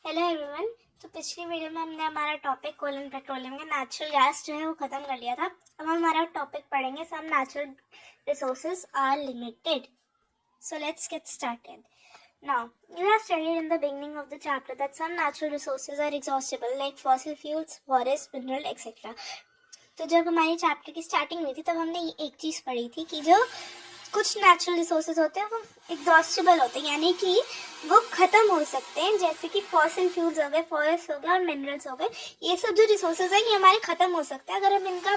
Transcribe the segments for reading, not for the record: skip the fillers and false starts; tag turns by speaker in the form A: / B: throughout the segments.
A: Hello everyone. तो पिछली video में हमने हमारा टॉपिक कोल एंड पेट्रोलियम का नेचुरल गैस जो है वो ख़त्म कर लिया था। अब हम हमारा टॉपिक पढ़ेंगे some natural resources are limited. So let's get started. Now you have studied in the beginning of the chapter that some natural resources are exhaustible like fossil fuels, forest, mineral, etc. तो जब हमारी chapter की starting हुई थी तब हमने एक चीज़ पढ़ी थी कि जो कुछ नेचुरल रिसोर्सेज होते हैं वो एग्जॉस्टेबल होते हैं, यानी कि वो ख़त्म हो सकते हैं, जैसे कि फॉसिल फ्यूल्स हो गए, फॉरेस्ट हो गए और मिनरल्स हो गए। ये सब जो रिसोर्सेज हैं ये हमारे ख़त्म हो सकते हैं अगर हम इनका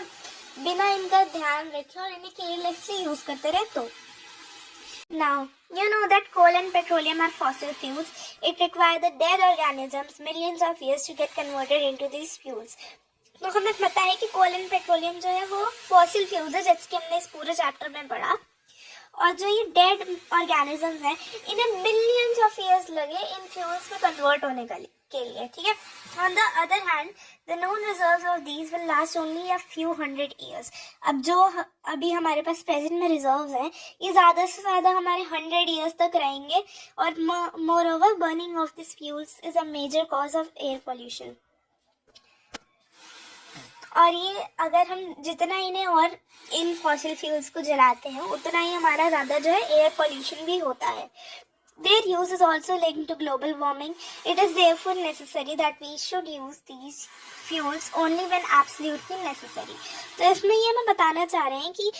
A: बिना इनका ध्यान रखें और इन्हें केयरलेसली यूज़ करते रहे तो। Now, you know that coal and petroleum are fossil fuels. It requires the dead organisms millions of years to get converted into these fuels. तो हमें पता है कि कोल एंड पेट्रोलियम जो है वो फॉसिल फ्यूल्स है, जैसे कि हमने इस पूरे चैप्टर में पढ़ा। और जो ये डेड ऑर्गेनिजम्स हैं इन्हें मिलियंस ऑफ ईयर्स लगे इन फ्यूल्स में कन्वर्ट होने के लिए, ठीक है। On the other hand the known reserves of these will last only a few hundred years. अब जो अभी हमारे पास प्रेजेंट में रिजर्व्स हैं ये ज़्यादा से ज़्यादा हमारे 100 ईयर्स तक रहेंगे। और moreover burning of this fuels is a major cause of air pollution. और ये अगर हम जितना इन्हें और इन फॉसिल फ्यूल्स को जलाते हैं उतना ही हमारा ज़्यादा जो है एयर पोल्यूशन भी होता है। Their use is also linked to global warming. It is therefore necessary that we should use these fuels only when absolutely necessary. तो इसमें ये हम बताना चाह रहे हैं कि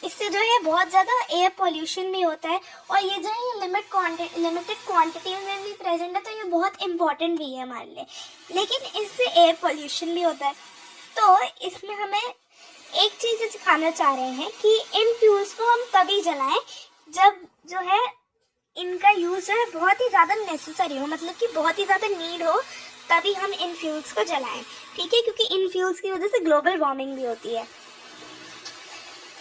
A: इससे जो है बहुत ज़्यादा एयर पोल्यूशन भी होता है और ये जो है लिमिटेड क्वांटिटी में भी प्रेजेंट है, तो ये बहुत इंपॉर्टेंट भी है हमारे लिए। लेकिन इससे एयर पोल्यूशन भी होता है, तो इसमें हमें एक चीज़ सिखाना चाह रहे हैं कि इन फ्यूल्स को हम तभी जलाएं जब जो है इनका यूज़ है बहुत ही ज़्यादा नेसेसरी हो, मतलब कि बहुत ही ज़्यादा नीड हो, तभी हम इन फ्यूल्स को जलाएं, ठीक है। क्योंकि इन फ्यूल्स की वजह से ग्लोबल वार्मिंग भी होती है।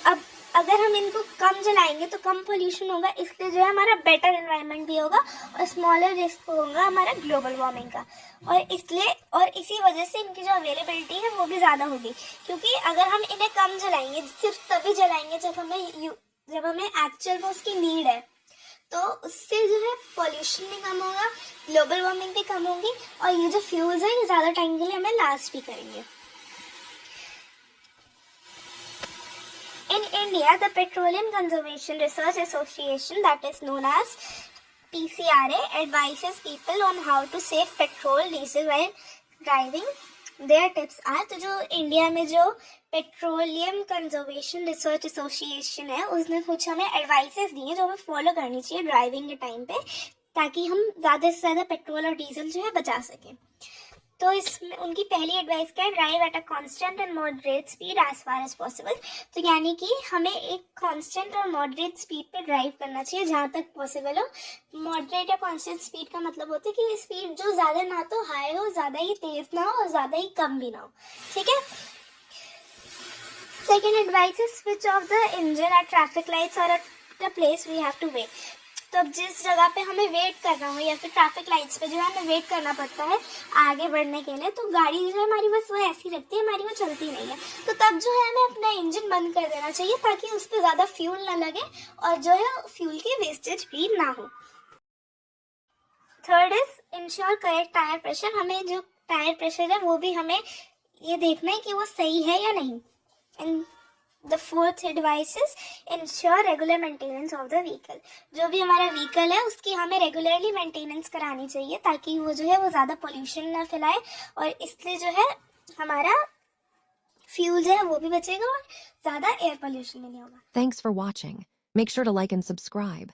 A: अब अगर हम इनको कम जलाएंगे तो कम पोल्यूशन होगा, इसलिए जो है हमारा बेटर एनवायरनमेंट भी होगा और स्मॉलर रिस्क होगा हमारा ग्लोबल वार्मिंग का। और इसलिए और इसी वजह से इनकी जो अवेलेबिलिटी है वो भी ज़्यादा होगी, क्योंकि अगर हम इन्हें कम जलाएंगे सिर्फ तभी जलाएंगे जब हमें एक्चुअल में उसकी नीड है, तो उससे जो है पॉल्यूशन भी कम होगा, ग्लोबल वार्मिंग भी कम होगी और ये जो फ्यूल्स हैं ये ज़्यादा टाइम के लिए हमें लास्ट भी करेंगे। In India, the Petroleum Conservation Research Association, that is known as PCRA, advises people on how to save petrol, diesel while driving. Their tips are, तो जो इंडिया में जो पेट्रोलियम कंजर्वेशन रिसर्च एसोसिएशन है उसने कुछ हमें एडवाइसेस दी हैं जो हमें फॉलो करनी चाहिए ड्राइविंग के टाइम पे, ताकि हम ज़्यादा से ज़्यादा पेट्रोल और डीजल जो है बचा सकें। तो इसमें उनकी पहली एडवाइस क्या है, drive at a constant and moderate speed as far as possible. तो यानी कि हमें एक कांस्टेंट और मॉडरेट स्पीड पे ड्राइव करना चाहिए जहाँ तक पॉसिबल हो। मॉडरेट या कांस्टेंट स्पीड का मतलब होता है कि स्पीड जो ज़्यादा ना तो हाई हो, ज़्यादा ही तेज ना हो और ज़्यादा ही कम भी ना हो, ठीक है। Second advice is switch off the engine at traffic lights और at the place we have to wait. तो अब जिस जगह पे हमें वेट करना हो या फिर ट्रैफिक लाइट्स पे जो है हमें वेट करना पड़ता है आगे बढ़ने के लिए, तो गाड़ी जो है हमारी बस वो ऐसी रखती है, हमारी वो चलती नहीं है, तो तब जो है हमें अपना इंजन बंद कर देना चाहिए ताकि उस पर ज़्यादा फ्यूल ना लगे और जो है फ्यूल की वेस्टेज भी ना हो। Third is ensure correct tyre pressure. हमें जो टायर प्रेशर है वो भी हमें ये देखना है कि वो सही है या नहीं। And The fourth advice is ensure regular maintenance of the vehicle. जो भी हमारा व्हीकल है उसकी हमें रेगुलरली मेंटेनेंस करानी चाहिए ताकि वो जो है वो ज़्यादा पोल्यूशन ना फैलाए और इसलिए जो है हमारा फ्यूल जो है वो भी बचेगा और ज़्यादा एयर पोल्यूशन भी नहीं होगा।
B: Thanks for watching. Make sure to like and subscribe.